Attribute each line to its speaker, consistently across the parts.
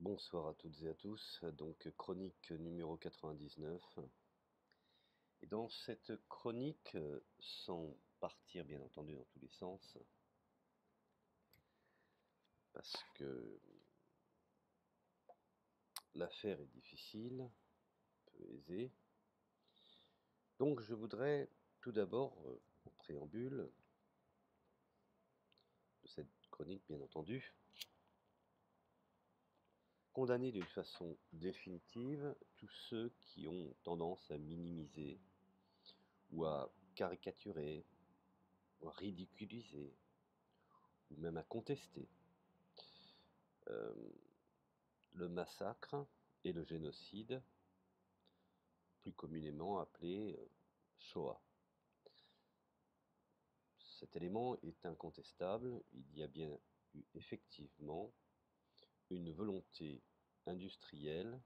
Speaker 1: Bonsoir à toutes et à tous, donc chronique numéro 99. Et dans cette chronique, sans partir bien entendu dans tous les sens, parce que l'affaire est difficile, peu aisée, donc je voudrais tout d'abord, en préambule de cette chronique bien entendu, condamner d'une façon définitive tous ceux qui ont tendance à minimiser ou à caricaturer ou à ridiculiser ou même à contester euh, le massacre et le génocide, plus communément appelé Shoah. Cet élément est incontestable, il y a bien eu effectivement une volonté industrielle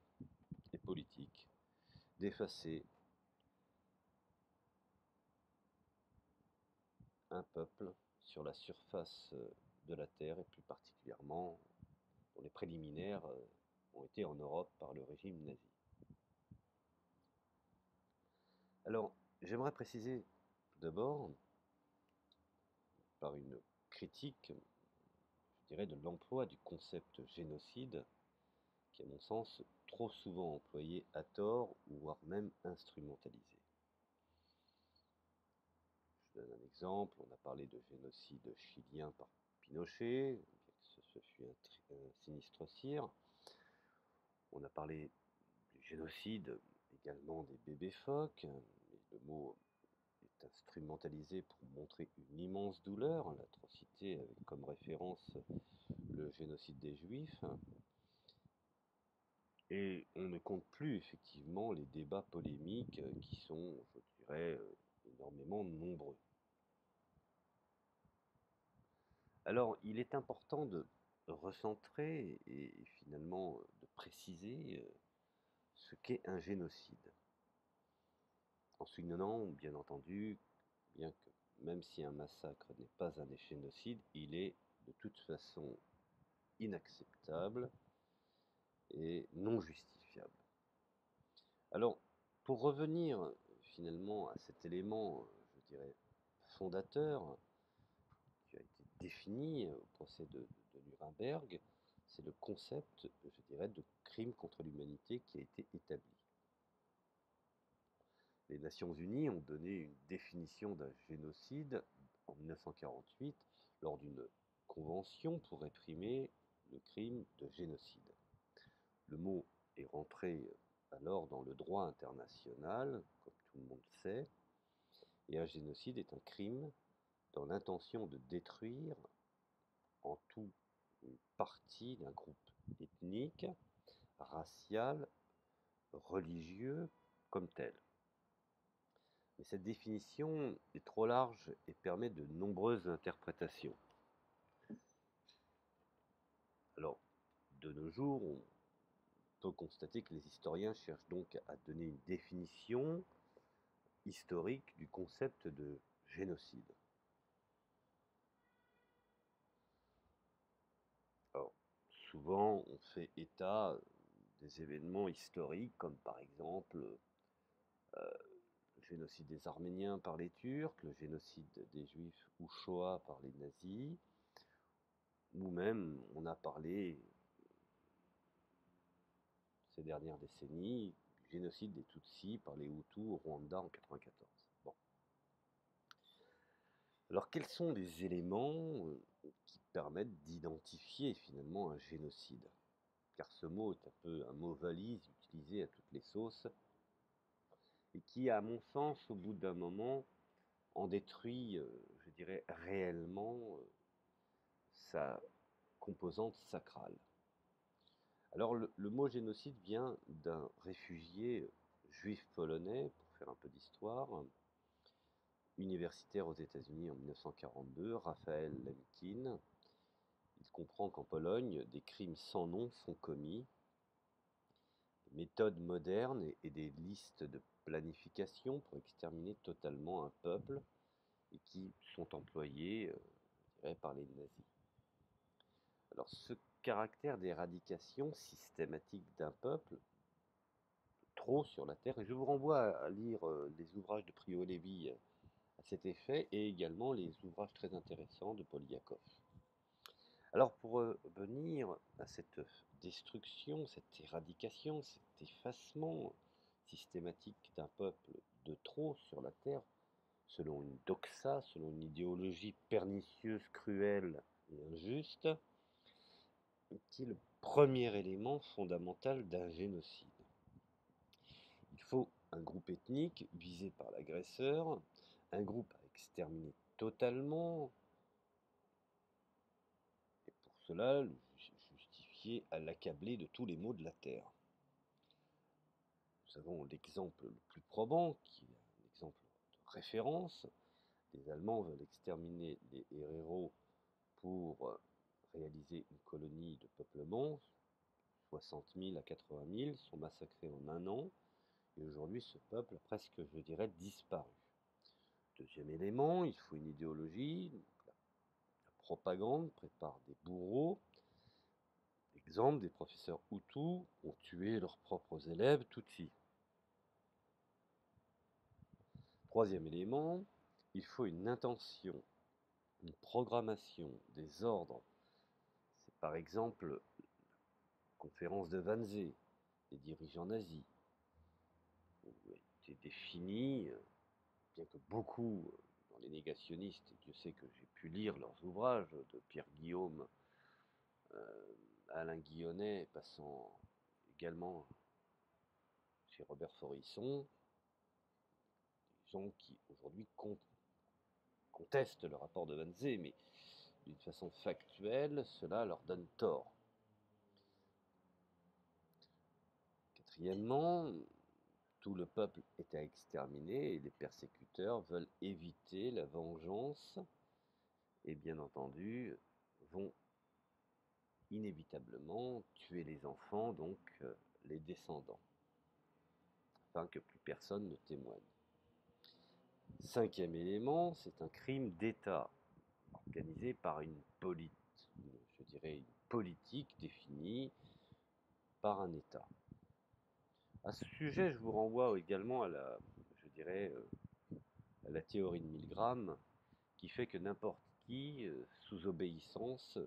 Speaker 1: et politique d'effacer un peuple sur la surface de la Terre, et plus particulièrement dont les préliminaires ont été en Europe par le régime nazi. Alors, j'aimerais préciser tout d'abord, par une critique, je dirais, de l'emploi du concept génocide, qui est à mon sens trop souvent employé à tort, voire même instrumentalisé. Je donne un exemple, on a parlé de génocide chilien par Pinochet, ce fut un sinistre cire. On a parlé du génocide également des bébés phoques, mais le mot est instrumentalisé pour montrer une immense douleur, l'atrocité avec comme référence le génocide des Juifs. Et on ne compte plus effectivement les débats polémiques qui sont, je dirais, énormément nombreux. Alors, il est important de recentrer et finalement de préciser ce qu'est un génocide. En soulignant, bien entendu, bien que même si un massacre n'est pas un génocide, il est de toute façon inacceptable et non justifiable. Alors, pour revenir finalement à cet élément, je dirais, fondateur, qui a été défini au procès de Nuremberg, c'est le concept, je dirais, de crime contre l'humanité qui a été établi. Les Nations Unies ont donné une définition d'un génocide en 1948 lors d'une convention pour réprimer le crime de génocide. Le mot est rentré alors dans le droit international, comme tout le monde sait, et un génocide est un crime dans l'intention de détruire en tout une partie d'un groupe ethnique, racial, religieux comme tel. Mais cette définition est trop large et permet de nombreuses interprétations. Alors, de nos jours, on peut constater que les historiens cherchent donc à donner une définition historique du concept de génocide. Alors, souvent, on fait état des événements historiques, comme par exemple le génocide des Arméniens par les Turcs, le génocide des Juifs ou Shoah par les nazis, ou même, on a parlé ces dernières décennies du génocide des Tutsis par les Hutus au Rwanda en 1994. Bon. Alors, quels sont les éléments qui permettent d'identifier finalement un génocide? Car ce mot est un peu un mot valise utilisé à toutes les sauces et qui, à mon sens, au bout d'un moment, en détruit, je dirais, réellement sa composante sacrale. Alors le mot génocide vient d'un réfugié juif polonais, pour faire un peu d'histoire, universitaire aux États-Unis en 1942, Raphaël Lemkin. Il comprend qu'en Pologne, des crimes sans nom sont commis, des méthodes modernes et des listes de planification pour exterminer totalement un peuple et qui sont employées, je dirais, par les nazis. Alors ce caractère d'éradication systématique d'un peuple, trop sur la terre. Et je vous renvoie à lire les ouvrages de Primo Levi à cet effet, et également les ouvrages très intéressants de Poliakov. Alors pour venir à cette destruction, cette éradication, cet effacement systématique d'un peuple de trop sur la terre, selon une doxa, selon une idéologie pernicieuse, cruelle et injuste, qui est le premier élément fondamental d'un génocide. Il faut un groupe ethnique visé par l'agresseur, un groupe à exterminer totalement, et pour cela justifié à l'accabler de tous les maux de la terre. Nous avons l'exemple le plus probant, qui est un exemple de référence. Les Allemands veulent exterminer les héros pour réaliser une colonie de peuplement. 60 000 à 80 000 sont massacrés en un an, et aujourd'hui ce peuple a presque, je dirais, disparu. Deuxième élément, il faut une idéologie. La propagande prépare des bourreaux. Exemple, des professeurs Hutus ont tué leurs propres élèves Tutsis. Troisième élément, il faut une intention, une programmation des ordres. C'est par exemple la conférence de Wannsee, des dirigeants nazis, où a été défini, bien que beaucoup dans les négationnistes, et Dieu sait que j'ai pu lire leurs ouvrages de Pierre Guillaume, Alain Guillonnet, passant également chez Robert Forisson, des gens qui aujourd'hui contestent le rapport de Wannsee, mais d'une façon factuelle, cela leur donne tort. Quatrièmement, tout le peuple est à exterminer et les persécuteurs veulent éviter la vengeance et bien entendu vont inévitablement tuer les enfants, donc les descendants, afin que plus personne ne témoigne. Cinquième élément, c'est un crime d'État organisé par une politique définie par un État. À ce sujet, je vous renvoie également à la théorie de Milgram, qui fait que n'importe qui, sous obéissance,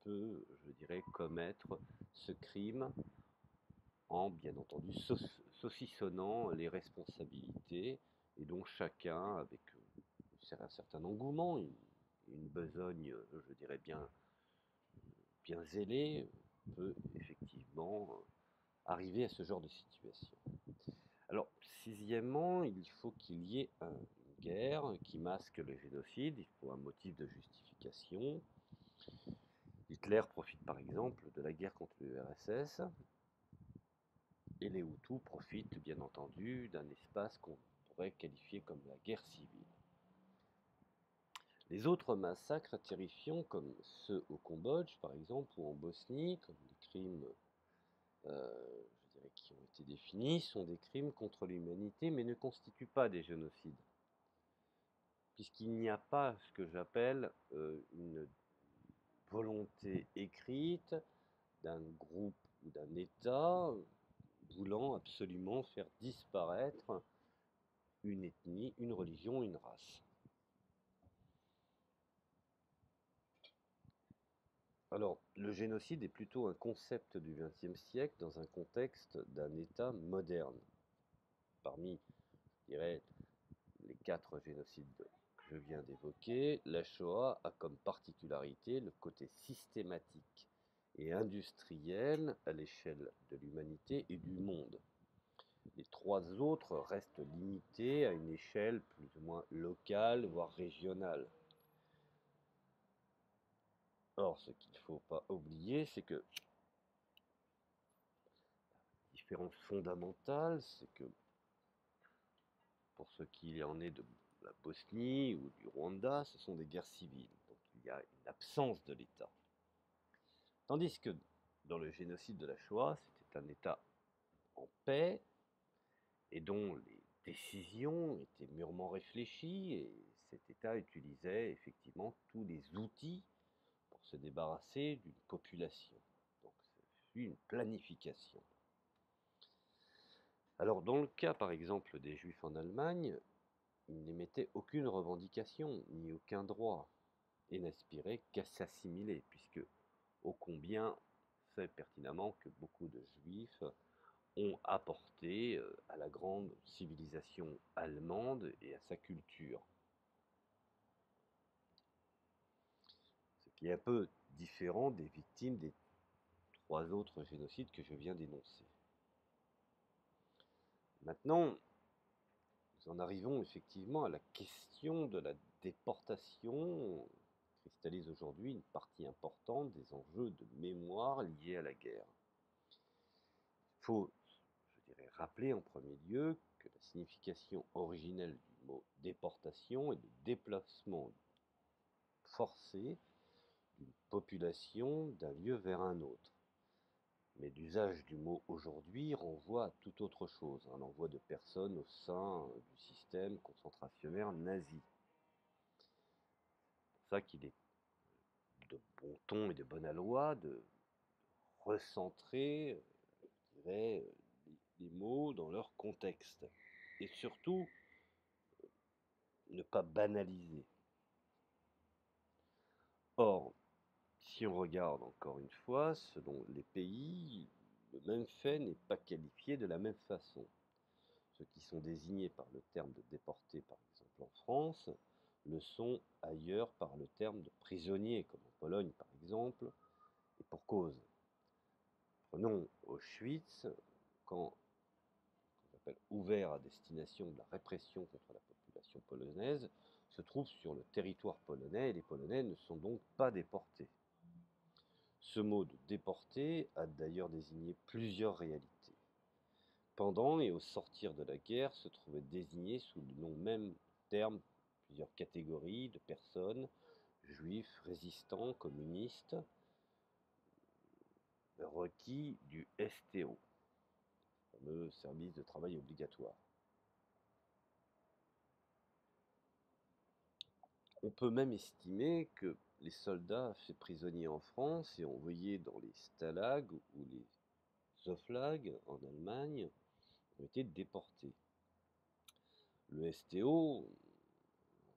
Speaker 1: peut, commettre ce crime en, bien entendu, saucissonnant les responsabilités, et donc chacun, avec un certain engouement, une besogne, bien zélée, peut effectivement arriver à ce genre de situation. Alors, sixièmement, il faut qu'il y ait une guerre qui masque le génocide, il faut un motif de justification. Hitler profite par exemple de la guerre contre l'URSS, et les Hutus profitent bien entendu d'un espace qu'on pourrait qualifier comme la guerre civile. Les autres massacres terrifiants, comme ceux au Cambodge par exemple, ou en Bosnie, comme les crimes qui ont été définis, sont des crimes contre l'humanité, mais ne constituent pas des génocides, puisqu'il n'y a pas ce que j'appelle une volonté écrite d'un groupe ou d'un État voulant absolument faire disparaître une ethnie, une religion, une race. Alors, le génocide est plutôt un concept du XXe siècle dans un contexte d'un État moderne. Parmi, je dirais, les 4 génocides que je viens d'évoquer, la Shoah a comme particularité le côté systématique et industriel à l'échelle de l'humanité et du monde. Les 3 autres restent limités à une échelle plus ou moins locale, voire régionale. Or, ce qu'il ne faut pas oublier, c'est que la différence fondamentale, c'est que pour ce qui en est de la Bosnie ou du Rwanda, ce sont des guerres civiles. Donc il y a une absence de l'État. Tandis que dans le génocide de la Shoah, c'était un État en paix et dont les décisions étaient mûrement réfléchies, et cet État utilisait effectivement tous les outils pour se débarrasser d'une population. suit une planification. Alors dans le cas par exemple des Juifs en Allemagne, ils n'émettaient aucune revendication ni aucun droit et n'aspiraient qu'à s'assimiler, puisque ô combien sait pertinemment que beaucoup de Juifs ont apporté à la grande civilisation allemande et à sa culture. Ce qui est un peu différent des victimes des 3 autres génocides que je viens d'énoncer. Maintenant, nous en arrivons effectivement à la question de la déportation, qui cristallise aujourd'hui une partie importante des enjeux de mémoire liés à la guerre. Il faut, je dirais, rappeler en premier lieu que la signification originelle du mot déportation est le déplacement forcé d'une population d'un lieu vers un autre. Mais l'usage du mot aujourd'hui renvoie à tout autre chose, un envoi de personnes au sein du système concentrationnaire nazi. C'est pour ça qu'il est de bon ton et de bonne loi de recentrer, je dirais, les mots dans leur contexte. Et surtout, ne pas banaliser. Or, si on regarde encore une fois, selon les pays, le même fait n'est pas qualifié de la même façon. Ceux qui sont désignés par le terme de déportés, par exemple en France, le sont ailleurs par le terme de prisonniers, comme en Pologne par exemple, et pour cause. Prenons Auschwitz, quand on appelle ouvert à destination de la répression contre la population polonaise, se trouve sur le territoire polonais et les Polonais ne sont donc pas déportés. Ce mot de déporté a d'ailleurs désigné plusieurs réalités. Pendant et au sortir de la guerre se trouvaient désignés sous le nom même terme plusieurs catégories de personnes, juifs, résistants, communistes, requis du STO, le fameux service de travail obligatoire. On peut même estimer que les soldats faits prisonniers en France et envoyés dans les stalags ou les oflags en Allemagne ont été déportés. Le STO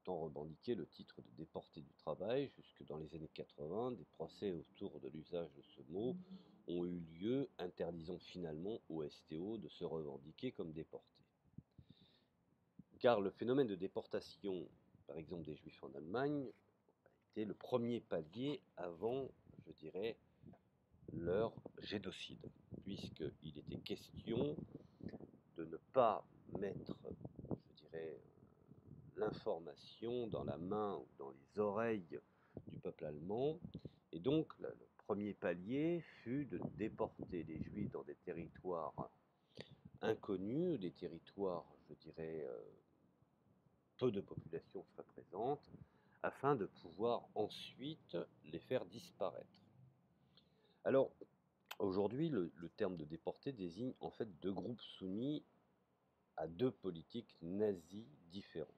Speaker 1: entend revendiquer le titre de déporté du travail. Jusque dans les années 80, des procès autour de l'usage de ce mot ont eu lieu, interdisant finalement au STO de se revendiquer comme déporté. Car le phénomène de déportation, par exemple des Juifs en Allemagne, a été le premier palier avant, je dirais, leur génocide, puisqu'il était question de ne pas mettre, je dirais, l'information dans la main ou dans les oreilles du peuple allemand. Et donc, le premier palier fut de déporter les Juifs dans des territoires inconnus, des territoires, je dirais, peu de population serait présente, afin de pouvoir ensuite les faire disparaître. Alors, aujourd'hui, le terme de déporté désigne en fait 2 groupes soumis à 2 politiques nazies différentes.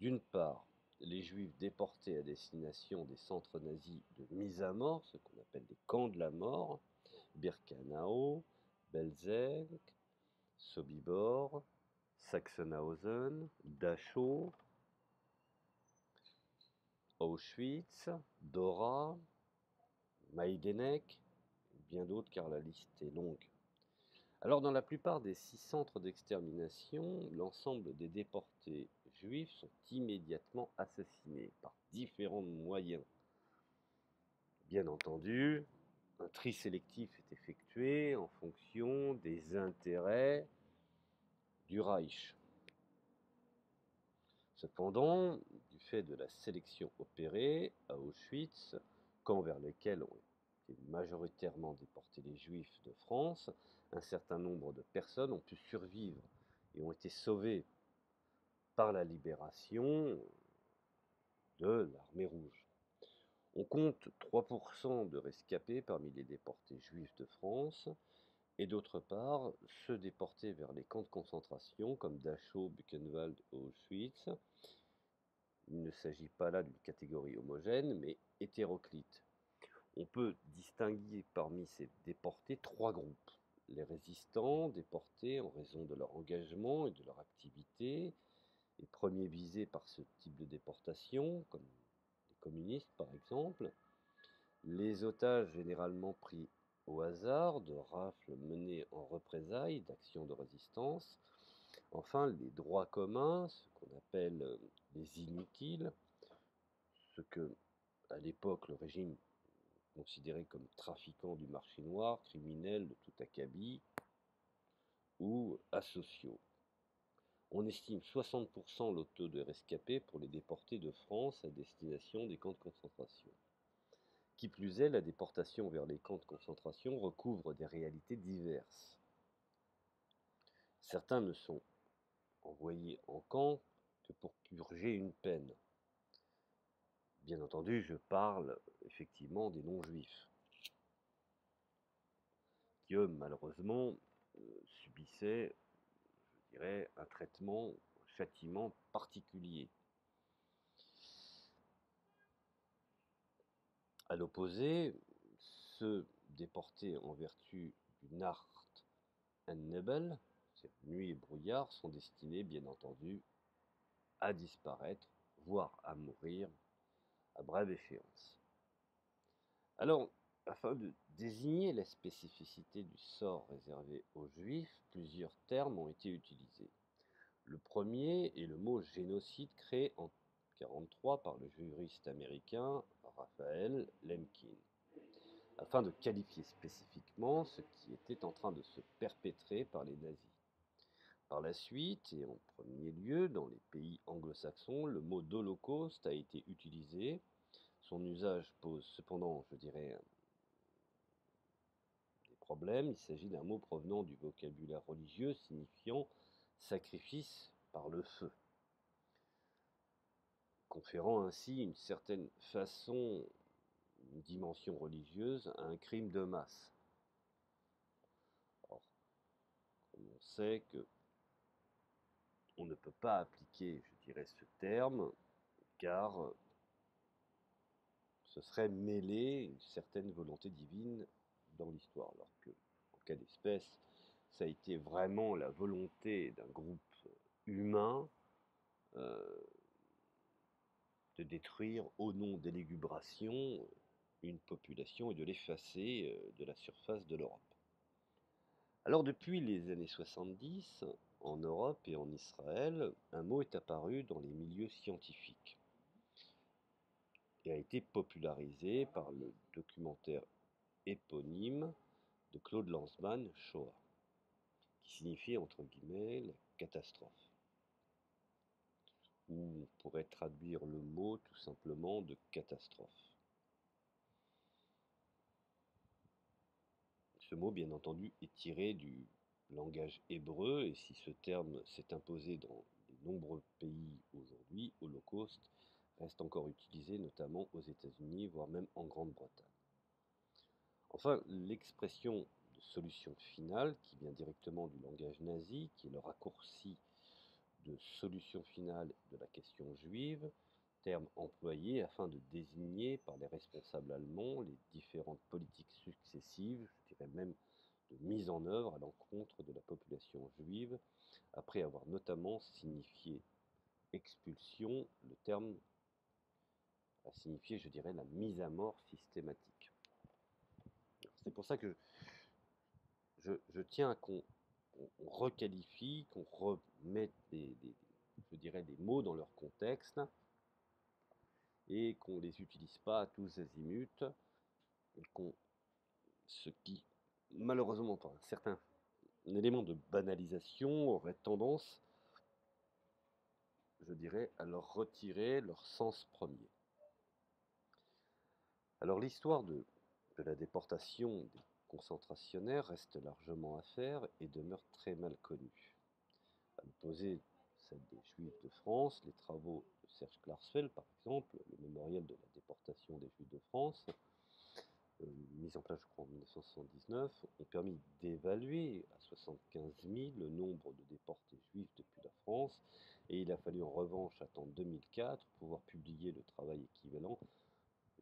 Speaker 1: D'une part, les Juifs déportés à destination des centres nazis de mise à mort, ce qu'on appelle des camps de la mort, Birkenau, Belzec, Sobibor, Sachsenhausen, Dachau, Auschwitz, Dora, Majdanek, et bien d'autres car la liste est longue. Alors dans la plupart des 6 centres d'extermination, l'ensemble des déportés juifs sont immédiatement assassinés par différents moyens. Bien entendu, un tri sélectif est effectué en fonction des intérêts du Reich. Cependant, du fait de la sélection opérée à Auschwitz, camp vers lequel ont été majoritairement déportés les Juifs de France, un certain nombre de personnes ont pu survivre et ont été sauvées par la libération de l'armée rouge. On compte 3% de rescapés parmi les déportés juifs de France, et d'autre part, ceux déportés vers les camps de concentration comme Dachau, Buchenwald et Auschwitz. Il ne s'agit pas là d'une catégorie homogène, mais hétéroclite. On peut distinguer parmi ces déportés trois groupes. Les résistants, déportés en raison de leur engagement et de leur activité, les premiers visés par ce type de déportation, comme les communistes par exemple, les otages généralement pris au hasard de rafles menées en représailles d'actions de résistance, enfin les droits communs, ce qu'on appelle les inutiles, ce que à l'époque le régime considérait comme trafiquants du marché noir, criminels de tout acabit ou asociaux. On estime 60% le taux de rescapés pour les déportés de France à destination des camps de concentration. Qui plus est, la déportation vers les camps de concentration recouvre des réalités diverses. Certains ne sont envoyés en camp que pour purger une peine. Bien entendu, je parle effectivement des non-juifs, qui eux, malheureusement, subissaient, je dirais, un traitement, un châtiment particulier. À l'opposé, ceux déportés en vertu du Nacht and Nebel, c'est nuit et brouillard, sont destinés, bien entendu, à disparaître, voire à mourir à brève échéance. Alors, afin de désigner la spécificité du sort réservé aux Juifs, plusieurs termes ont été utilisés. Le premier est le mot génocide créé en 1943 par le juriste américain Raphaël Lemkin, afin de qualifier spécifiquement ce qui était en train de se perpétrer par les nazis. Par la suite, et en premier lieu dans les pays anglo-saxons, le mot d'Holocauste a été utilisé. Son usage pose cependant, je dirais, des problèmes. Il s'agit d'un mot provenant du vocabulaire religieux signifiant sacrifice par le feu, conférant ainsi une certaine façon, une dimension religieuse à un crime de masse. Or, comme on sait que on ne peut pas appliquer, je dirais, ce terme, car ce serait mêler une certaine volonté divine dans l'histoire, alors que, en cas d'espèce, ça a été vraiment la volonté d'un groupe humain de détruire au nom d'élégubration une population et de l'effacer de la surface de l'Europe. Alors depuis les années 70, en Europe et en Israël, un mot est apparu dans les milieux scientifiques et a été popularisé par le documentaire éponyme de Claude Lanzmann, Shoah, qui signifie entre guillemets la catastrophe, ou on pourrait traduire le mot tout simplement de catastrophe. Ce mot, bien entendu, est tiré du langage hébreu, et si ce terme s'est imposé dans de nombreux pays aujourd'hui, Holocauste reste encore utilisé notamment aux États-Unis, voire même en Grande-Bretagne. Enfin, l'expression de solution finale, qui vient directement du langage nazi, qui est le raccourci de solution finale de la question juive, terme employé afin de désigner par les responsables allemands les différentes politiques successives, je dirais même de mise en œuvre à l'encontre de la population juive, après avoir notamment signifié expulsion, le terme a signifié, je dirais, la mise à mort systématique. C'est pour ça que je tiens à qu'on requalifie, qu'on remette je dirais, des mots dans leur contexte et qu'on ne les utilise pas à tous azimuts, et ce qui, malheureusement, par un certain élément de banalisation, aurait tendance, je dirais, à leur retirer leur sens premier. Alors l'histoire de la déportation des concentrationnaires reste largement à faire et demeure très mal connue. À l'opposé de celle des Juifs de France, les travaux de Serge Klarsfeld, par exemple, le mémorial de la déportation des Juifs de France, mis en place, je crois, en 1979, ont permis d'évaluer à 75 000 le nombre de déportés juifs depuis la France, et il a fallu en revanche attendre 2004 pour pouvoir publier le travail équivalent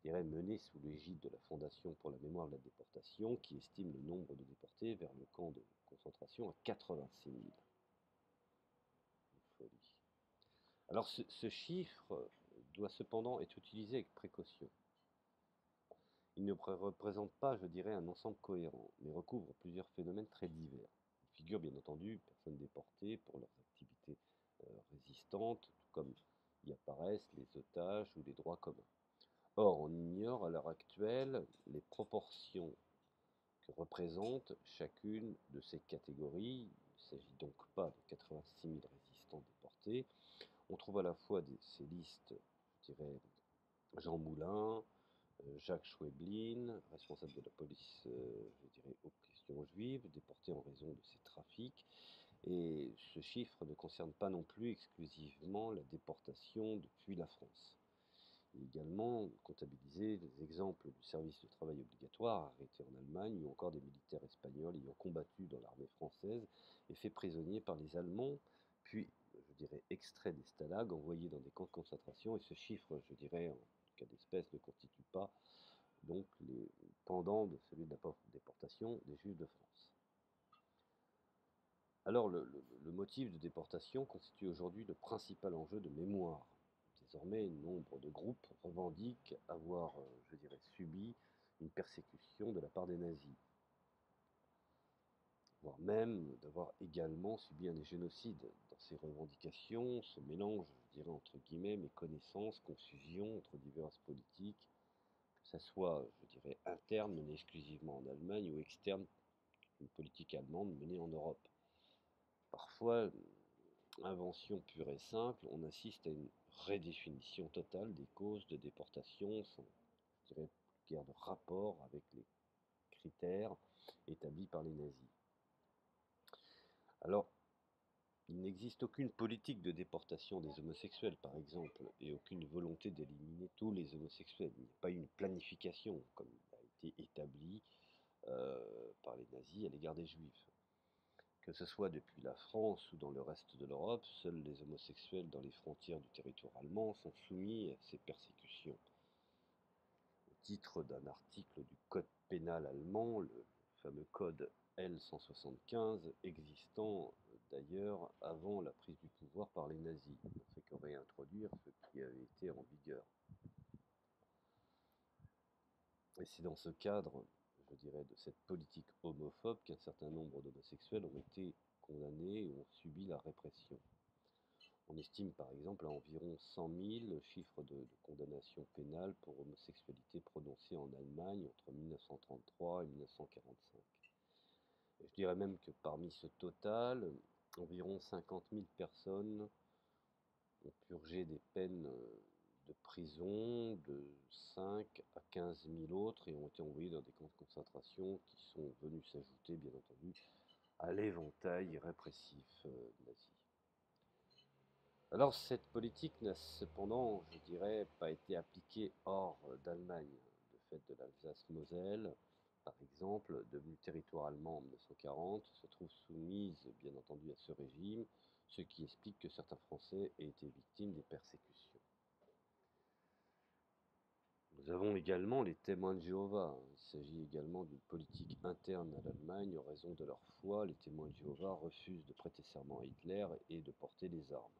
Speaker 1: dirais, menée sous l'égide de la Fondation pour la mémoire de la déportation, qui estime le nombre de déportés vers le camp de concentration à 86 000. Une folie. Alors ce chiffre doit cependant être utilisé avec précaution. Il ne représente pas, je dirais, un ensemble cohérent, mais recouvre plusieurs phénomènes très divers. Il figure bien entendu personnes déportées pour leurs activités résistantes, tout comme y apparaissent les otages ou les droits communs. Or, on ignore à l'heure actuelle les proportions que représente chacune de ces catégories. Il ne s'agit donc pas de 86 000 résistants déportés. On trouve à la fois ces listes, je dirais, Jean Moulin, Jacques Schweblin, responsable de la police, je dirais, aux questions juives, déporté en raison de ces trafics. Et ce chiffre ne concerne pas non plus exclusivement la déportation depuis la France. Il est également comptabilisé des exemples du service de travail obligatoire arrêté en Allemagne ou encore des militaires espagnols ayant combattu dans l'armée française et fait prisonniers par les Allemands, puis, je dirais, extraits des stalags envoyés dans des camps de concentration. Et ce chiffre, je dirais, en cas d'espèce, ne constitue pas donc les pendants de celui de la déportation des Juifs de France. Alors le motif de déportation constitue aujourd'hui le principal enjeu de mémoire. Désormais, nombre de groupes revendiquent avoir, je dirais, subi une persécution de la part des nazis, voire même d'avoir également subi un génocide. Dans ces revendications se mélangent, je dirais, entre guillemets, méconnaissance, confusion entre diverses politiques, que ce soit, je dirais, interne, menée exclusivement en Allemagne, ou externe, une politique allemande menée en Europe. Parfois, invention pure et simple, on assiste à une redéfinition totale des causes de déportation sans, je dirais, guère de rapport avec les critères établis par les nazis. Alors, il n'existe aucune politique de déportation des homosexuels, par exemple, et aucune volonté d'éliminer tous les homosexuels. Il n'y a pas une planification, comme il a été établi par les nazis à l'égard des juifs. Que ce soit depuis la France ou dans le reste de l'Europe, seuls les homosexuels dans les frontières du territoire allemand sont soumis à ces persécutions. Au titre d'un article du Code pénal allemand, le fameux Code L175, existant d'ailleurs avant la prise du pouvoir par les nazis, on ne fait que réintroduire ce qui avait été en vigueur. Et c'est dans ce cadre, je dirais, de cette politique homophobe qu'un certain nombre d'homosexuels ont été condamnés et ont subi la répression. On estime par exemple à environ 100 000 le chiffre de condamnation pénale pour homosexualité prononcée en Allemagne entre 1933 et 1945. Et je dirais même que parmi ce total, environ 50 000 personnes ont purgé des peines de prison, de 5 à 15 000 autres, et ont été envoyés dans des camps de concentration qui sont venus s'ajouter, bien entendu, à l'éventail répressif nazi. Alors cette politique n'a cependant, je dirais, pas été appliquée hors d'Allemagne. Le fait de l'Alsace-Moselle, par exemple, devenue territoire allemand en 1940, se trouve soumise, bien entendu, à ce régime, ce qui explique que certains Français aient été victimes des persécutions. Nous avons également les témoins de Jéhovah. Il s'agit également d'une politique interne à l'Allemagne. En raison de leur foi, les témoins de Jéhovah refusent de prêter serment à Hitler et de porter des armes.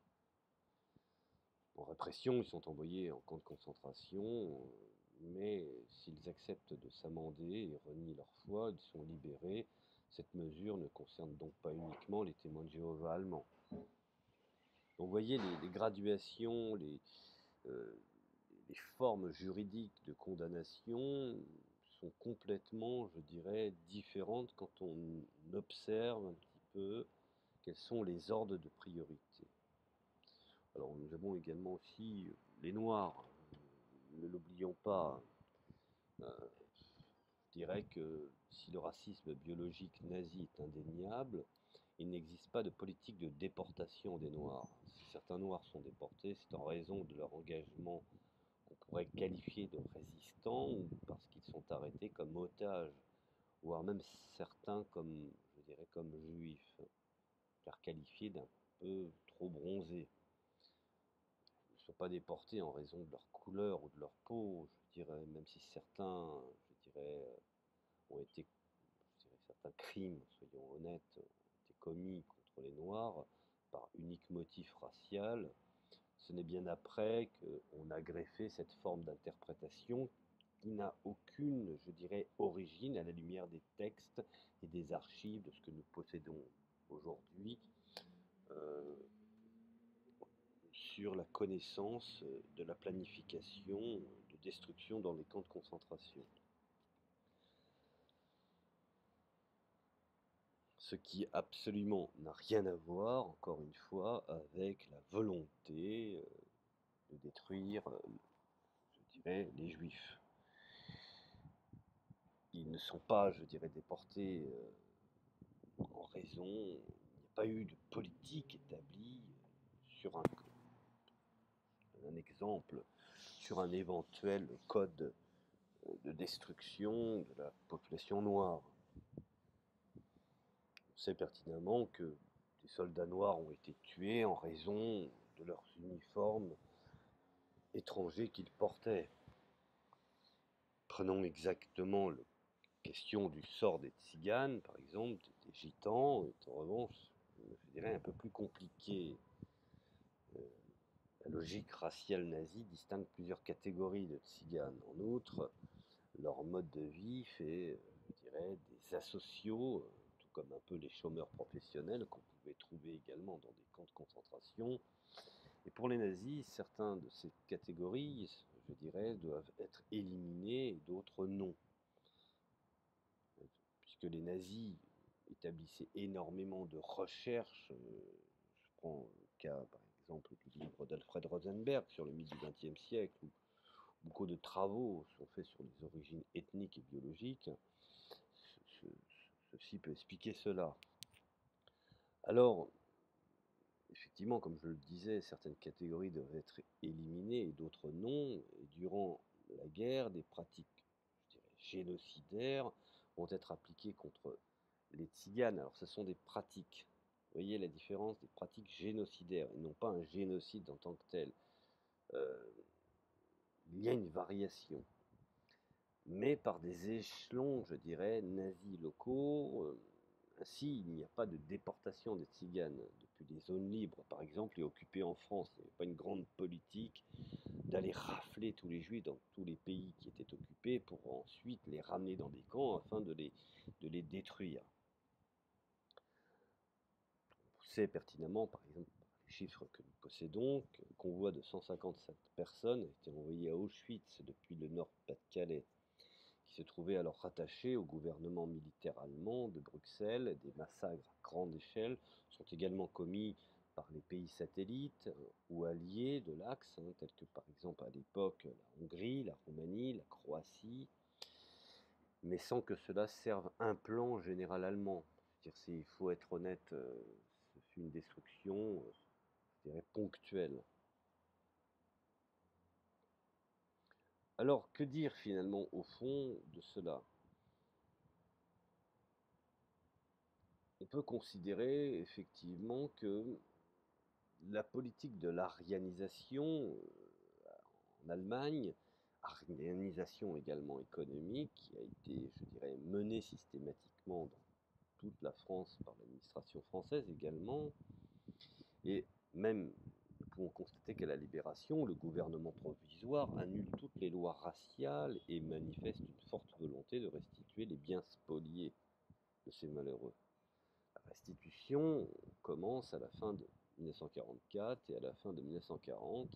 Speaker 1: En répression, ils sont envoyés en camp de concentration, mais s'ils acceptent de s'amender et renient leur foi, ils sont libérés. Cette mesure ne concerne donc pas uniquement les témoins de Jéhovah allemands. Donc vous voyez, les graduations, les formes juridiques de condamnation sont complètement, je dirais, différentes quand on observe un petit peu quels sont les ordres de priorité. Alors nous avons également aussi les Noirs, ne l'oublions pas. Je dirais que si le racisme biologique nazi est indéniable, il n'existe pas de politique de déportation des Noirs. Si certains Noirs sont déportés, c'est en raison de leur engagement qu'on pourrait qualifier de résistant ou parce qu'ils sont arrêtés comme otages, voire même certains comme, je dirais, comme juifs, car qualifiés d'un peu trop bronzés. Ils ne sont pas déportés en raison de leur couleur ou de leur peau, je dirais, même si certains, je dirais, ont été, je dirais, certains crimes, soyons honnêtes, ont été commis contre les Noirs par unique motif racial, ce n'est bien après qu'on a greffé cette forme d'interprétation qui n'a aucune, je dirais, origine à la lumière des textes et des archives de ce que nous possédons aujourd'hui euh, sur la connaissance de la planification de destruction dans les camps de concentration. Ce qui absolument n'a rien à voir, encore une fois, avec la volonté de détruire, je dirais, les Juifs. Ils ne sont pas, je dirais, déportés en raison, il n'y a pas eu de politique établie sur un exemple, sur un éventuel code de destruction de la population noire. On sait pertinemment que des soldats noirs ont été tués en raison de leurs uniformes étrangers qu'ils portaient. Prenons exactement la question du sort des tziganes, par exemple, des gitans, est en revanche, je dirais, un peu plus compliqué. La logique raciale nazie distingue plusieurs catégories de tziganes. En outre, leur mode de vie fait, je dirais, des asociaux, tout comme un peu les chômeurs professionnels qu'on pouvait trouver également dans des camps de concentration. Et pour les nazis, certains de ces catégories, je dirais, doivent être éliminés et d'autres non. Puisque les nazis établissaient énormément de recherches, je prends le cas par exemple du livre d'Alfred Rosenberg sur le mythe du XXe siècle, où beaucoup de travaux sont faits sur les origines ethniques et biologiques, ceci peut expliquer cela. Alors, effectivement, comme je le disais, certaines catégories doivent être éliminées et d'autres non. Et durant la guerre, des pratiques, je dirais, génocidaires vont être appliquées contre les tziganes. Alors, ce sont des pratiques. Vous voyez la différence des pratiques génocidaires et non pas un génocide en tant que tel. Il y a une variation, mais par des échelons, je dirais, nazis locaux. Ainsi, il n'y a pas de déportation des tziganes depuis les zones libres, par exemple, et occupées en France. Il n'y avait pas une grande politique d'aller rafler tous les juifs dans tous les pays qui étaient occupés pour ensuite les ramener dans des camps afin de les détruire. On sait pertinemment, par exemple, par les chiffres que nous possédons, qu'un convoi de 157 personnes a été envoyé à Auschwitz depuis le Nord-Pas-de-Calais, qui se trouvait alors rattaché au gouvernement militaire allemand de Bruxelles. Des massacres à grande échelle sont également commis par les pays satellites ou alliés de l'Axe, tels que par exemple à l'époque la Hongrie, la Roumanie, la Croatie, mais sans que cela serve un plan général allemand. C'est-à-dire, il faut être honnête, ce fut une destruction, je dirais, ponctuelle. Alors, que dire finalement au fond de cela? On peut considérer effectivement que la politique de l'arianisation en Allemagne, arianisation également économique, qui a été, je dirais, menée systématiquement dans toute la France par l'administration française également, et même nous pouvons constater qu'à la Libération, le gouvernement provisoire annule toutes les lois raciales et manifeste une forte volonté de restituer les biens spoliés de ces malheureux. La restitution commence à la fin de 1944 et à la fin de 1940,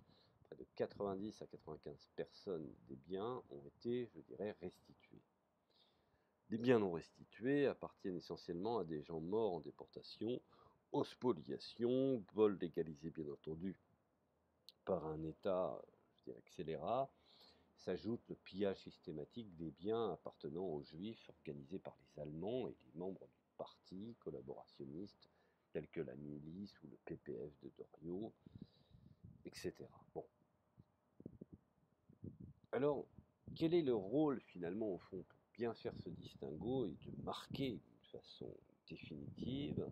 Speaker 1: près de 90 à 95 personnes des biens ont été, je dirais, restitués. Les biens non restitués appartiennent essentiellement à des gens morts en déportation, aux spoliations, vol légalisé bien entendu par un État, je dirais, scélérat. S'ajoute le pillage systématique des biens appartenant aux Juifs organisé par les Allemands et les membres du parti collaborationniste tels que la milice ou le PPF de Doriot, etc. Bon. Alors, quel est le rôle finalement au fond pour bien faire ce distinguo et de marquer d'une façon définitive,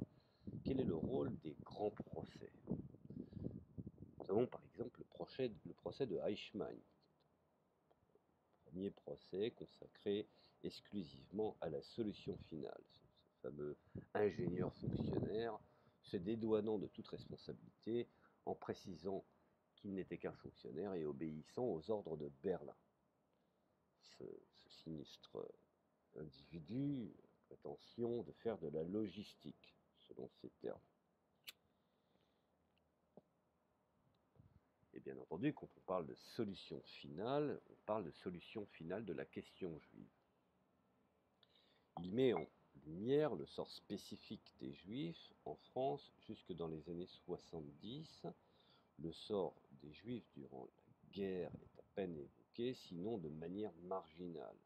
Speaker 1: quel est le rôle des grands procès? Nous avons par exemple le procès de Eichmann, premier procès consacré exclusivement à la solution finale. Ce fameux ingénieur fonctionnaire se dédouanant de toute responsabilité en précisant qu'il n'était qu'un fonctionnaire et obéissant aux ordres de Berlin. Ce sinistre individu a prétention de faire de la logistique, selon ses termes. Et bien entendu, quand on parle de solution finale, on parle de solution finale de la question juive. Il met en lumière le sort spécifique des Juifs en France jusque dans les années 70. Le sort des Juifs durant la guerre est à peine évoqué, sinon de manière marginale.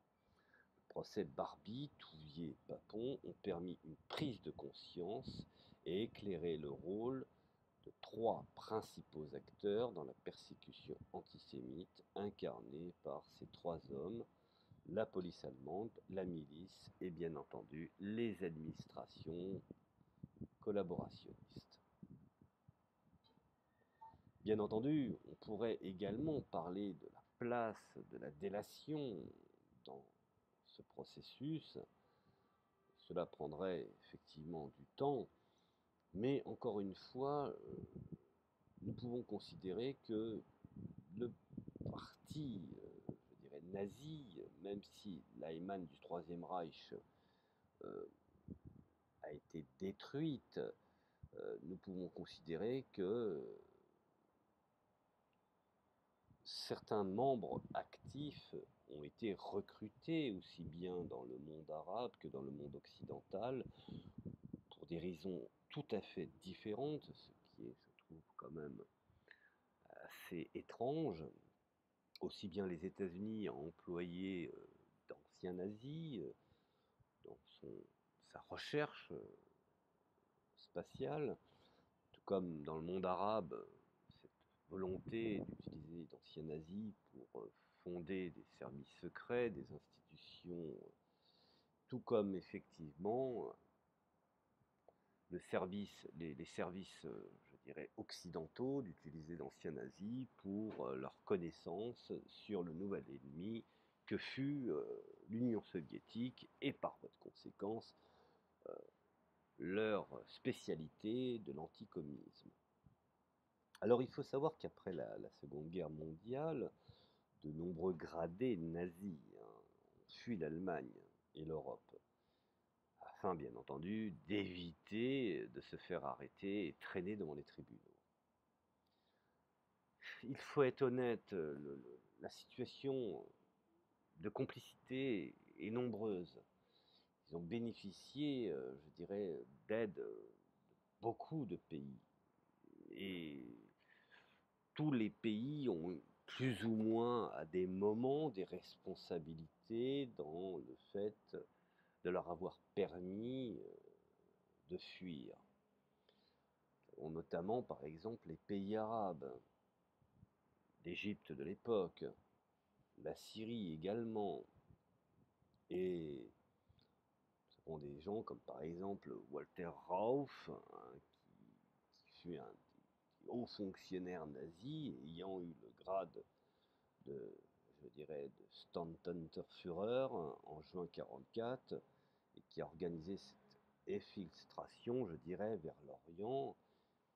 Speaker 1: Le procès Barbie, Touvier, Papon ont permis une prise de conscience et éclairé le rôle de trois principaux acteurs dans la persécution antisémite incarnée par ces trois hommes: la police allemande, la milice et bien entendu les administrations collaborationnistes. Bien entendu, on pourrait également parler de la place de la délation dans ce processus. Cela prendrait effectivement du temps, mais encore une fois, nous pouvons considérer que le parti, je dirais, nazi, même si l'Allemagne du Troisième Reich a été détruite, nous pouvons considérer que certains membres actifs ont été recrutés aussi bien dans le monde arabe que dans le monde occidental pour des raisons tout à fait différentes, ce qui est, je trouve, quand même assez étrange. Aussi bien les États-Unis ont employé d'anciens nazis dans sa recherche spatiale, tout comme dans le monde arabe, cette volonté d'utiliser d'anciens nazis pour fonder des services secrets, des institutions, tout comme effectivement les services, je dirais, occidentaux d'utiliser d'anciens nazis pour leur connaissance sur le nouvel ennemi que fut l'Union soviétique et par voie de conséquence leur spécialité de l'anticommunisme. Alors il faut savoir qu'après la Seconde Guerre mondiale, de nombreux gradés nazis ont fui l'Allemagne et l'Europe, afin bien entendu d'éviter de se faire arrêter et traîner devant les tribunaux. Il faut être honnête, la situation de complicité est nombreuse. Ils ont bénéficié, je dirais, d'aide de beaucoup de pays. Et tous les pays ont plus ou moins, à des moments, des responsabilités dans le fait de leur avoir permis de fuir. Notamment, par exemple, les pays arabes, l'Égypte de l'époque, la Syrie également, et nous avons des gens comme par exemple Walter Rauff, qui fut un haut fonctionnaire nazi ayant eu le grade de, je dirais, de Standunterführer en juin 1944 et qui a organisé cette infiltration, je dirais, vers l'Orient,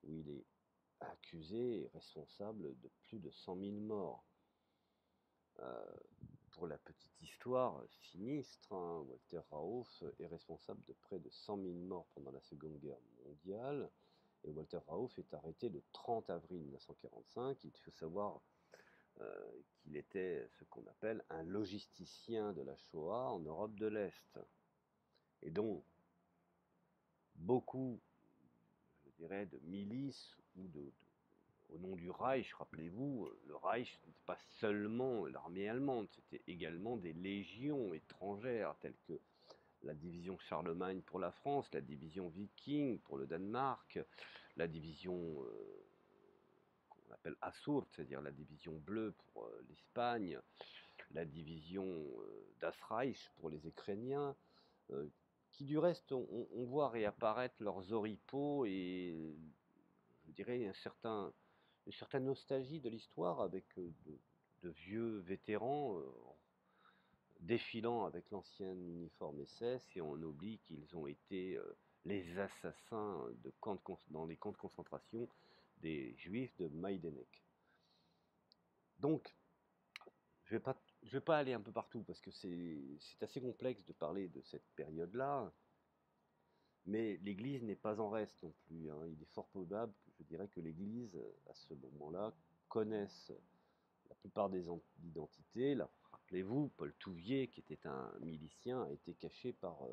Speaker 1: où il est accusé et responsable de plus de 100 000 morts. Pour la petite histoire sinistre, Walter Rauff est responsable de près de 100 000 morts pendant la Seconde Guerre mondiale. Et Walter Rauff est arrêté le 30 avril 1945. Il faut savoir qu'il était ce qu'on appelle un logisticien de la Shoah en Europe de l'Est. Et donc, beaucoup, je dirais, de milices ou au nom du Reich, rappelez-vous, le Reich n'était pas seulement l'armée allemande, c'était également des légions étrangères telles que la division Charlemagne pour la France, la division Viking pour le Danemark, la division qu'on appelle Assur, c'est-à-dire la division bleue pour l'Espagne, la division Das Reich pour les Ukrainiens, qui du reste on voit réapparaître leurs oripeaux et je dirais une certaine nostalgie de l'histoire avec de vieux vétérans défilant avec l'ancien uniforme SS, et on oublie qu'ils ont été les assassins dans les camps de concentration des Juifs de Majdanek. Donc, je vais pas aller un peu partout parce que c'est assez complexe de parler de cette période-là, mais l'Église n'est pas en reste non plus, hein. Il est fort probable que je dirais que l'Église, à ce moment-là, connaisse la plupart des identités. Là, rappelez-vous, Paul Touvier, qui était un milicien, a été caché par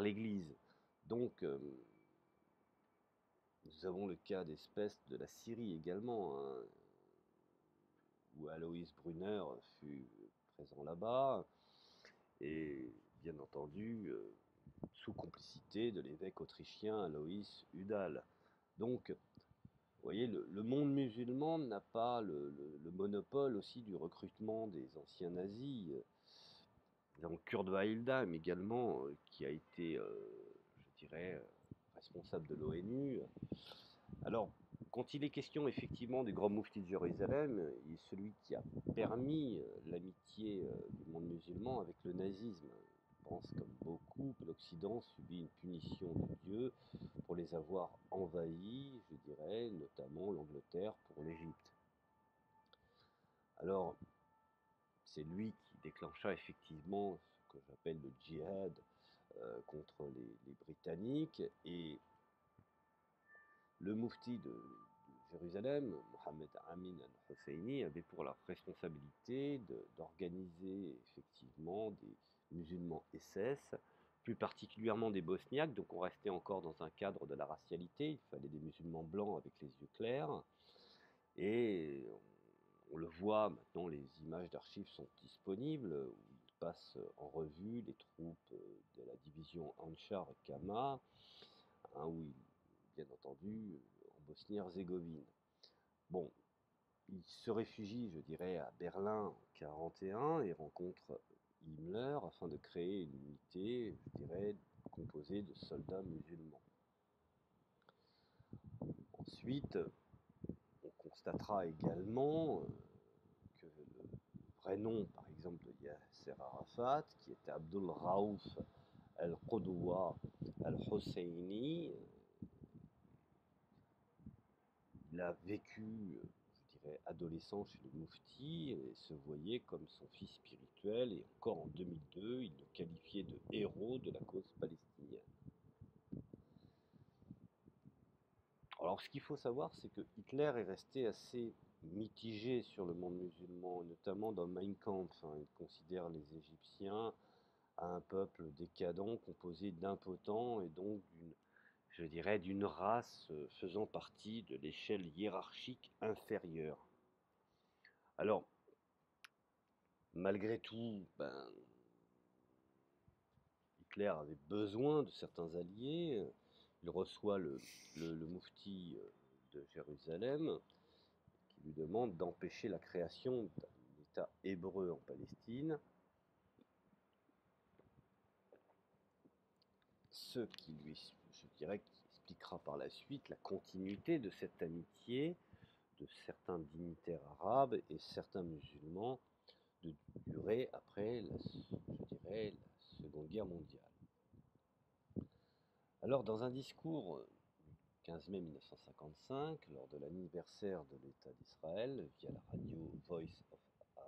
Speaker 1: l'Église. Donc, nous avons le cas d'espèce de la Syrie également, hein, où Alois Brunner fut présent là-bas, et bien entendu, sous complicité de l'évêque autrichien Alois Udal. Donc, vous voyez, le monde musulman n'a pas le monopole aussi du recrutement des anciens nazis. Nous avons Kurt Wildheim également, qui a été, je dirais, responsable de l'ONU. Alors, quand il est question effectivement du grand moufti de Jérusalem, il est celui qui a permis l'amitié du monde musulman avec le nazisme. Je pense, comme beaucoup, que l'Occident subit une punition de Dieu pour les avoir envahis, je dirais, notamment l'Angleterre pour l'Égypte. Alors, c'est lui qui déclencha effectivement ce que j'appelle le djihad contre les Britanniques, et le moufti de Jérusalem, Mohamed Amin al-Husseini, avait pour la responsabilité d'organiser effectivement des musulmans SS, plus particulièrement des Bosniaques. Donc on restait encore dans un cadre de la racialité, il fallait des musulmans blancs avec les yeux clairs, et on le voit maintenant, les images d'archives sont disponibles, où il passe en revue les troupes de la division Anchar et Kama, hein, où il, bien entendu, en Bosnie-Herzégovine. Bon, il se réfugie, je dirais, à Berlin en 1941 et rencontre Himmler afin de créer une unité, je dirais, composée de soldats musulmans. Ensuite, on constatera également que le vrai nom, par exemple, de Yasser Arafat, qui était Abdul Raouf al-Qudwa al-Husseini, il a vécu, je dirais, adolescent chez le Moufti et se voyait comme son fils spirituel, et encore en 2002, il le qualifiait de héros de la cause palestinienne. Alors ce qu'il faut savoir, c'est que Hitler est resté assez mitigé sur le monde musulman, notamment dans Mein Kampf, hein. Il considère les Égyptiens à un peuple décadent composé d'impotents, et donc je dirais, d'une race faisant partie de l'échelle hiérarchique inférieure. Alors, malgré tout, Hitler avait besoin de certains alliés. Il reçoit le moufti de Jérusalem, qui lui demande d'empêcher la création d'un État hébreu en Palestine, ce qui lui, je dirais, qui expliquera par la suite la continuité de cette amitié de certains dignitaires arabes et certains musulmans de durer après je dirais, la Seconde Guerre mondiale. Alors, dans un discours du 15 mai 1955, lors de l'anniversaire de l'État d'Israël, via la radio Voice of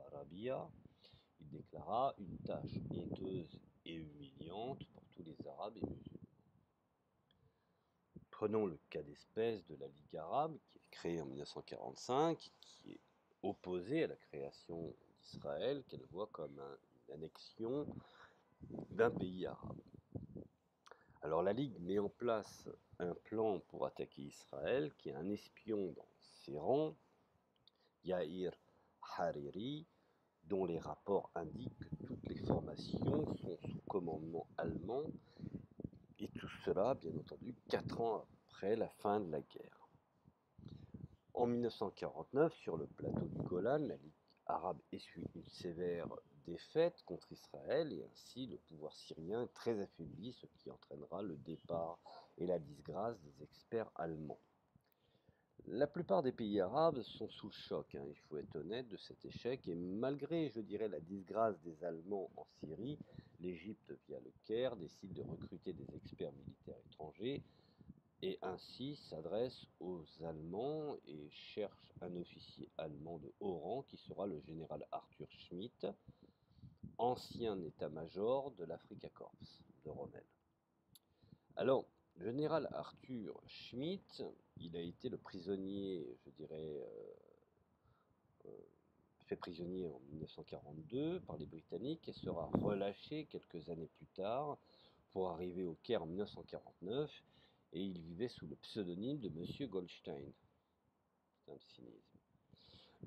Speaker 1: Arabia, il déclara une tâche honteuse et humiliante pour tous les Arabes et musulmans. Prenons le cas d'espèce de la Ligue arabe, qui est créée en 1945, qui est opposée à la création d'Israël, qu'elle voit comme une annexion d'un pays arabe. Alors la Ligue met en place un plan pour attaquer Israël, qui a un espion dans ses rangs, Yair Hariri, dont les rapports indiquent que toutes les formations sont sous commandement allemand, et tout cela, bien entendu, 4 ans après la fin de la guerre. En 1949, sur le plateau du Golan, la Ligue arabe essuie une sévère défaite contre Israël, et ainsi le pouvoir syrien est très affaibli, ce qui entraînera le départ et la disgrâce des experts allemands. La plupart des pays arabes sont sous le choc, hein, il faut être honnête, de cet échec. Et malgré, je dirais, la disgrâce des Allemands en Syrie, l'Égypte, via le Caire, décide de recruter des experts militaires étrangers et ainsi s'adresse aux Allemands et cherche un officier allemand de haut rang qui sera le général Arthur Schmidt, ancien état-major de l'Africa Corps de Rommel. Alors, le général Arthur Schmidt, il a été le prisonnier, je dirais, euh, fait prisonnier en 1942 par les Britanniques et sera relâché quelques années plus tard pour arriver au Caire en 1949 et il vivait sous le pseudonyme de Monsieur Goldstein. C'est un cynisme.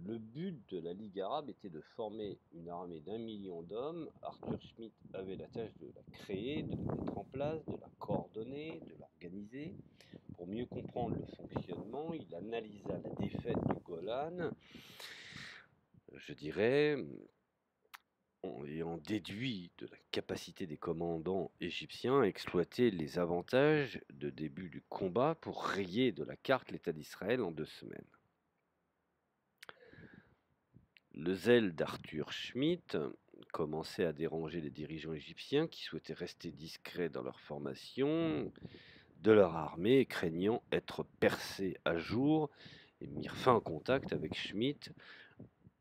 Speaker 1: Le but de la Ligue arabe était de former une armée d'1 million d'hommes. Arthur Schmidt avait la tâche de la créer, de la mettre en place, de la coordonner, de l'organiser. Pour mieux comprendre le fonctionnement, il analysa la défaite du Golan, je dirais, et en déduit de la capacité des commandants égyptiens à exploiter les avantages de début du combat pour rayer de la carte l'État d'Israël en 2 semaines. Le zèle d'Arthur Schmidt commençait à déranger les dirigeants égyptiens qui souhaitaient rester discrets dans leur formation de leur armée, craignant être percés à jour, et mirent fin au contact avec Schmidt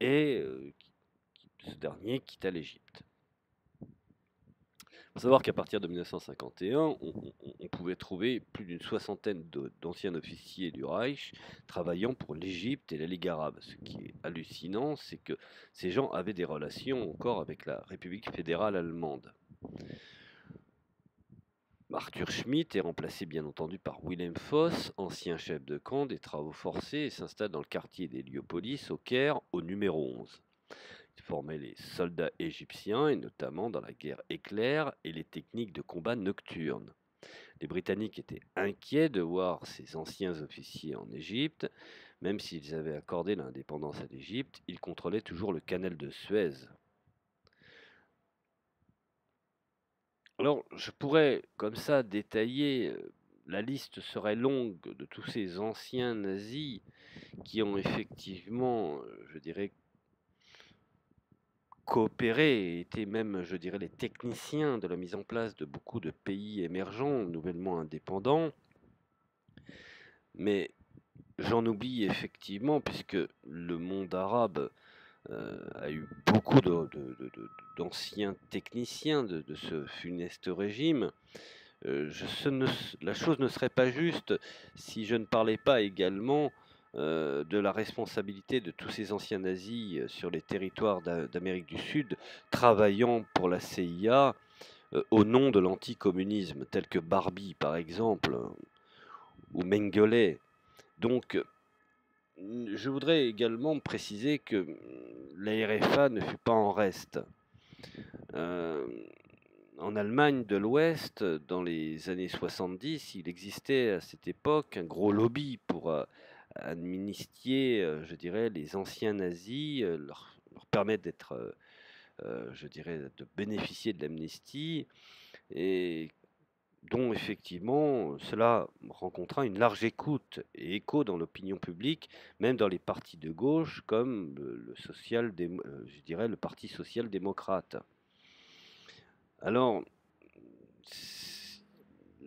Speaker 1: et ce dernier quitta l'Égypte. Il faut savoir qu'à partir de 1951, on pouvait trouver plus d'une soixantaine d'anciens officiers du Reich travaillant pour l'Égypte et la Ligue arabe. Ce qui est hallucinant, c'est que ces gens avaient des relations encore avec la République fédérale allemande. Arthur Schmidt est remplacé bien entendu par Wilhelm Voss, ancien chef de camp des travaux forcés, et s'installe dans le quartier d'Héliopolis au Caire, au numéro 11. Il formait les soldats égyptiens, et notamment dans la guerre éclair et les techniques de combat nocturnes. Les Britanniques étaient inquiets de voir ces anciens officiers en Égypte. Même s'ils avaient accordé l'indépendance à l'Égypte, ils contrôlaient toujours le canal de Suez. Alors, je pourrais comme ça détailler, la liste serait longue de tous ces anciens nazis qui ont effectivement, je dirais, coopéré et étaient même, je dirais, les techniciens de la mise en place de beaucoup de pays émergents, nouvellement indépendants. Mais j'en oublie effectivement, puisque le monde arabe a eu beaucoup d'anciens techniciens de ce funeste régime. La chose ne serait pas juste si je ne parlais pas également de la responsabilité de tous ces anciens nazis sur les territoires d'Amérique du Sud, travaillant pour la CIA au nom de l'anticommunisme, tels que Barbie par exemple, ou Mengele. Donc, je voudrais également préciser que la RFA ne fut pas en reste. En Allemagne de l'Ouest, dans les années 70, il existait à cette époque un gros lobby pour amnistier, je dirais, les anciens nazis, leur permettre d'être, je dirais, de bénéficier de l'amnistie, et dont effectivement cela rencontra une large écoute et écho dans l'opinion publique, même dans les partis de gauche comme je dirais le Parti social-démocrate. Alors,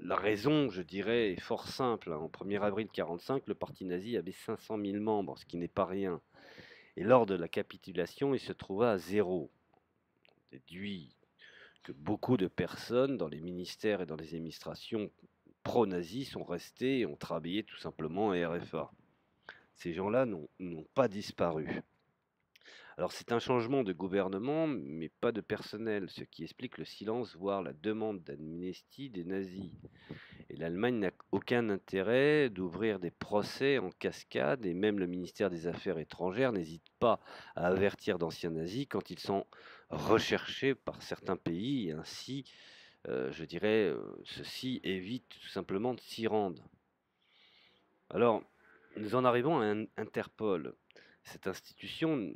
Speaker 1: la raison, je dirais, est fort simple. En 1er avril 1945, le parti nazi avait 500 000 membres, ce qui n'est pas rien. Et lors de la capitulation, il se trouva à zéro. On déduit que beaucoup de personnes dans les ministères et dans les administrations pro-nazis sont restés et ont travaillé tout simplement à RFA. Ces gens-là n'ont pas disparu. Alors c'est un changement de gouvernement, mais pas de personnel, ce qui explique le silence, voire la demande d'amnistie des nazis. Et l'Allemagne n'a aucun intérêt d'ouvrir des procès en cascade, et même le ministère des Affaires étrangères n'hésite pas à avertir d'anciens nazis quand ils sont recherchés par certains pays, et ainsi, je dirais, ceux-ci évitent tout simplement de s'y rendre. Alors, nous en arrivons à Interpol. Cette institution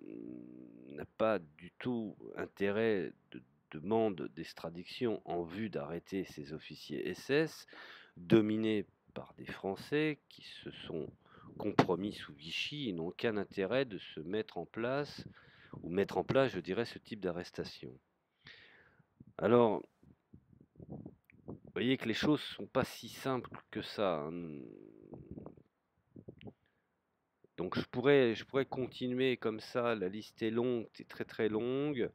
Speaker 1: n'a pas du tout intérêt de demande d'extradition en vue d'arrêter ces officiers SS, dominés par des Français qui se sont compromis sous Vichy et n'ont aucun intérêt de se mettre en place, ou mettre en place, je dirais, ce type d'arrestation. Alors, vous voyez que les choses sont pas si simples que ça, hein. Donc je pourrais continuer comme ça, la liste est longue, c'est très très longue,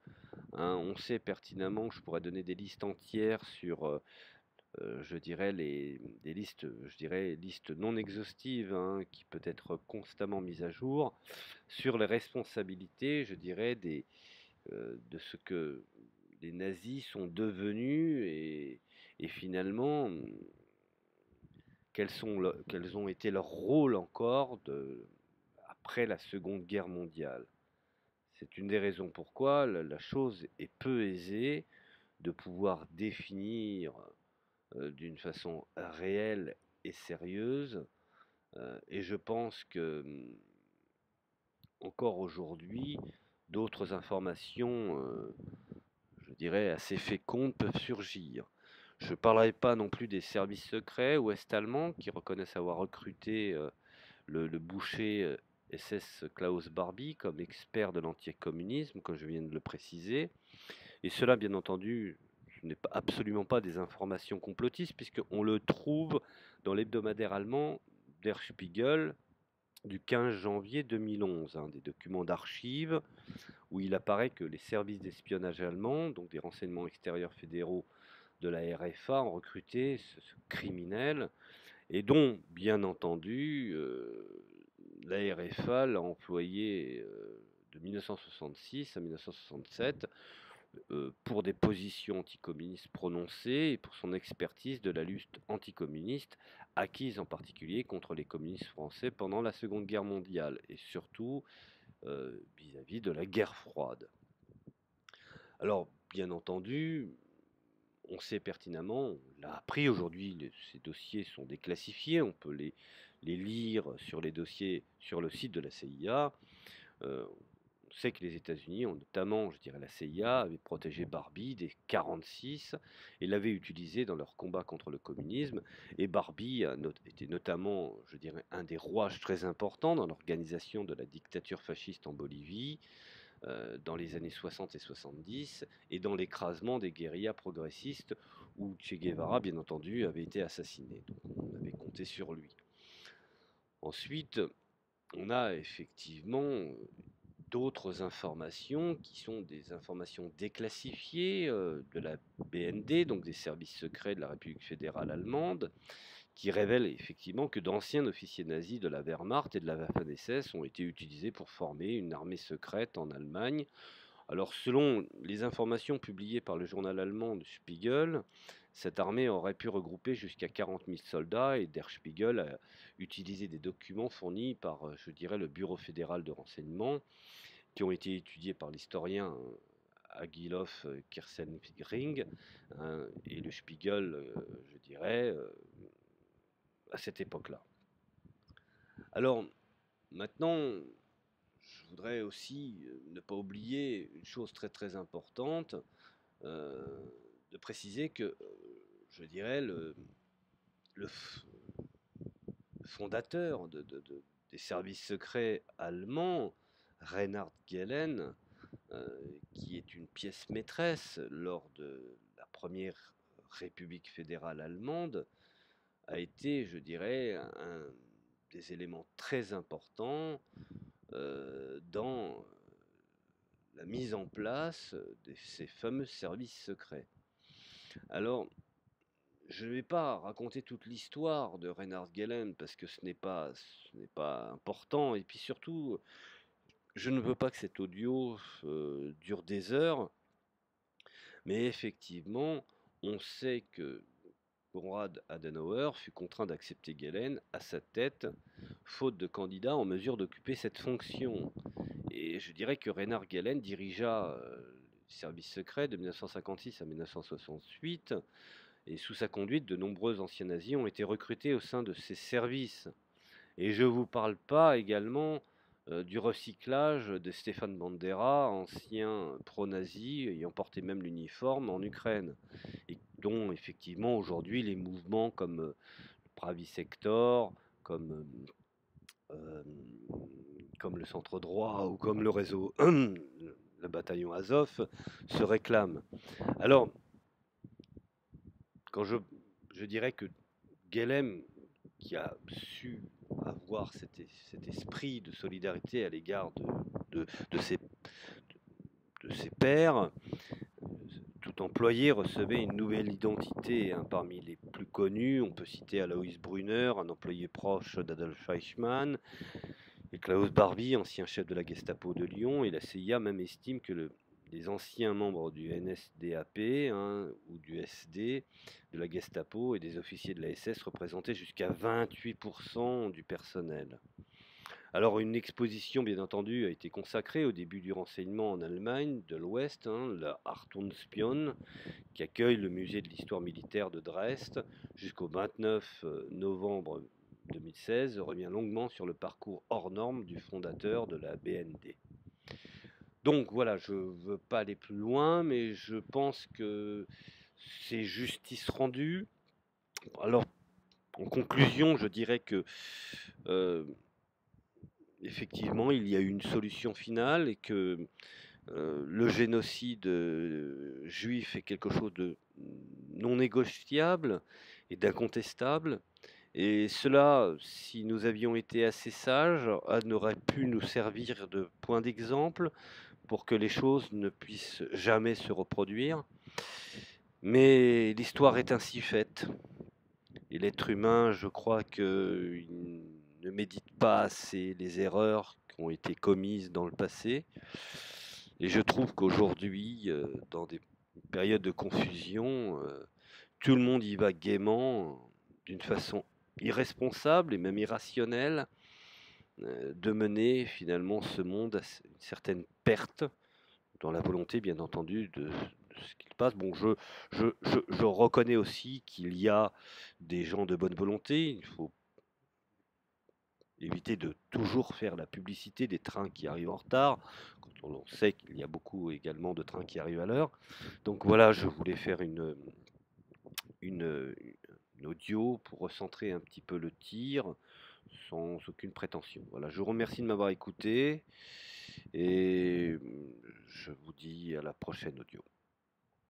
Speaker 1: hein. On sait pertinemment que je pourrais donner des listes entières sur, je dirais des listes, je dirais listes non exhaustives, hein, qui peut être constamment mise à jour, sur les responsabilités, je dirais, de ce que les nazis sont devenus et finalement, quels ont été leurs rôles encore après la Seconde Guerre mondiale. C'est une des raisons pourquoi la chose est peu aisée de pouvoir définir d'une façon réelle et sérieuse. Et je pense que encore aujourd'hui, d'autres informations, je dirais, assez fécondes peuvent surgir. Je ne parlerai pas non plus des services secrets ouest-allemands qui reconnaissent avoir recruté le boucher SS Klaus Barbie comme expert de l'anticommunisme, comme je viens de le préciser. Et cela, bien entendu, ce n'est absolument pas des informations complotistes, puisqu'on le trouve dans l'hebdomadaire allemand Der Spiegel du 15 janvier 2011, hein, des documents d'archives, où il apparaît que les services d'espionnage allemands, donc des renseignements extérieurs fédéraux de la RFA, ont recruté ce criminel, et dont, bien entendu, la RFA l'a employé de 1966 à 1967 pour des positions anticommunistes prononcées et pour son expertise de la lutte anticommuniste, acquise en particulier contre les communistes français pendant la Seconde Guerre mondiale et surtout vis-à-vis de la guerre froide. Alors, bien entendu, on sait pertinemment, on l'a appris aujourd'hui, ces dossiers sont déclassifiés, on peut les lire sur les dossiers sur le site de la CIA. On sait que les États-Unis, notamment, je dirais la CIA, avaient protégé Barbie dès 1946 et l'avaient utilisé dans leur combat contre le communisme. Et Barbie était notamment, je dirais, un des rouages très importants dans l'organisation de la dictature fasciste en Bolivie dans les années 60 et 70 et dans l'écrasement des guérillas progressistes où Che Guevara, bien entendu, avait été assassiné. Donc on avait compté sur lui. Ensuite, on a effectivement d'autres informations qui sont des informations déclassifiées de la BND, donc des services secrets de la République fédérale allemande, qui révèlent effectivement que d'anciens officiers nazis de la Wehrmacht et de la Waffen-SS ont été utilisés pour former une armée secrète en Allemagne. Alors selon les informations publiées par le journal allemand Der Spiegel, cette armée aurait pu regrouper jusqu'à 40 000 soldats et Der Spiegel a utilisé des documents fournis par, je dirais, le Bureau fédéral de renseignement qui ont été étudiés par l'historien Agilov Kirsenring et le Spiegel, je dirais, à cette époque-là. Alors, maintenant, je voudrais aussi ne pas oublier une chose très très importante, de préciser que, je dirais, le fondateur des services secrets allemands, Reinhard Gehlen, qui est une pièce maîtresse lors de la première République fédérale allemande, a été, je dirais, un des éléments très importants dans la mise en place de ces fameux services secrets. Alors, je ne vais pas raconter toute l'histoire de Reinhard Gehlen parce que ce n'est pas important et puis surtout, je ne veux pas que cet audio dure des heures, mais effectivement, on sait que Konrad Adenauer fut contraint d'accepter Gehlen à sa tête, faute de candidats en mesure d'occuper cette fonction. Et je dirais que Reinhard Gehlen dirigea les services secrets de 1956 à 1968, et sous sa conduite, de nombreux anciens nazis ont été recrutés au sein de ces services. Et je ne vous parle pas également du recyclage de Stéphane Bandera, ancien pro-nazi, ayant porté même l'uniforme en Ukraine, et dont effectivement aujourd'hui les mouvements comme Pravi Sector, comme comme le centre droit ou comme le réseau, le bataillon Azov, se réclament. Alors, quand je dirais que Guélem, qui a su avoir cet esprit de solidarité à l'égard de ses pairs, tout employé recevait une nouvelle identité, hein, parmi les plus connus. On peut citer Alois Brunner, un employé proche d'Adolf Eichmann, et Klaus Barbie, ancien chef de la Gestapo de Lyon. Et la CIA même estime que les anciens membres du NSDAP, hein, ou du SD, de la Gestapo et des officiers de la SS représentaient jusqu'à 28% du personnel. Alors une exposition, bien entendu, a été consacrée au début du renseignement en Allemagne de l'Ouest, hein, la Achtung-Spion, qui accueille le musée de l'histoire militaire de Dresde jusqu'au 29 novembre 2016, revient longuement sur le parcours hors norme du fondateur de la BND. Donc voilà, je ne veux pas aller plus loin, mais je pense que c'est justice rendue. Alors, en conclusion, je dirais que effectivement, il y a eu une solution finale et que le génocide juif est quelque chose de non négociable et d'incontestable. Et cela, si nous avions été assez sages, n'aurait pu nous servir de point d'exemple pour que les choses ne puissent jamais se reproduire. Mais l'histoire est ainsi faite. Et l'être humain, je crois qu'il ne médite pas assez les erreurs qui ont été commises dans le passé. Et je trouve qu'aujourd'hui, dans des périodes de confusion, tout le monde y va gaiement, d'une façon irresponsable et même irrationnelle, de mener finalement ce monde à une certaine perte, dans la volonté bien entendu de ce qu'il passe. Bon, je reconnais aussi qu'il y a des gens de bonne volonté, il faut éviter de toujours faire la publicité des trains qui arrivent en retard, quand on sait qu'il y a beaucoup également de trains qui arrivent à l'heure. Donc voilà, je voulais faire une audio pour recentrer un petit peu le tir, sans aucune prétention. Voilà, je vous remercie de m'avoir écouté et je vous dis à la prochaine audio.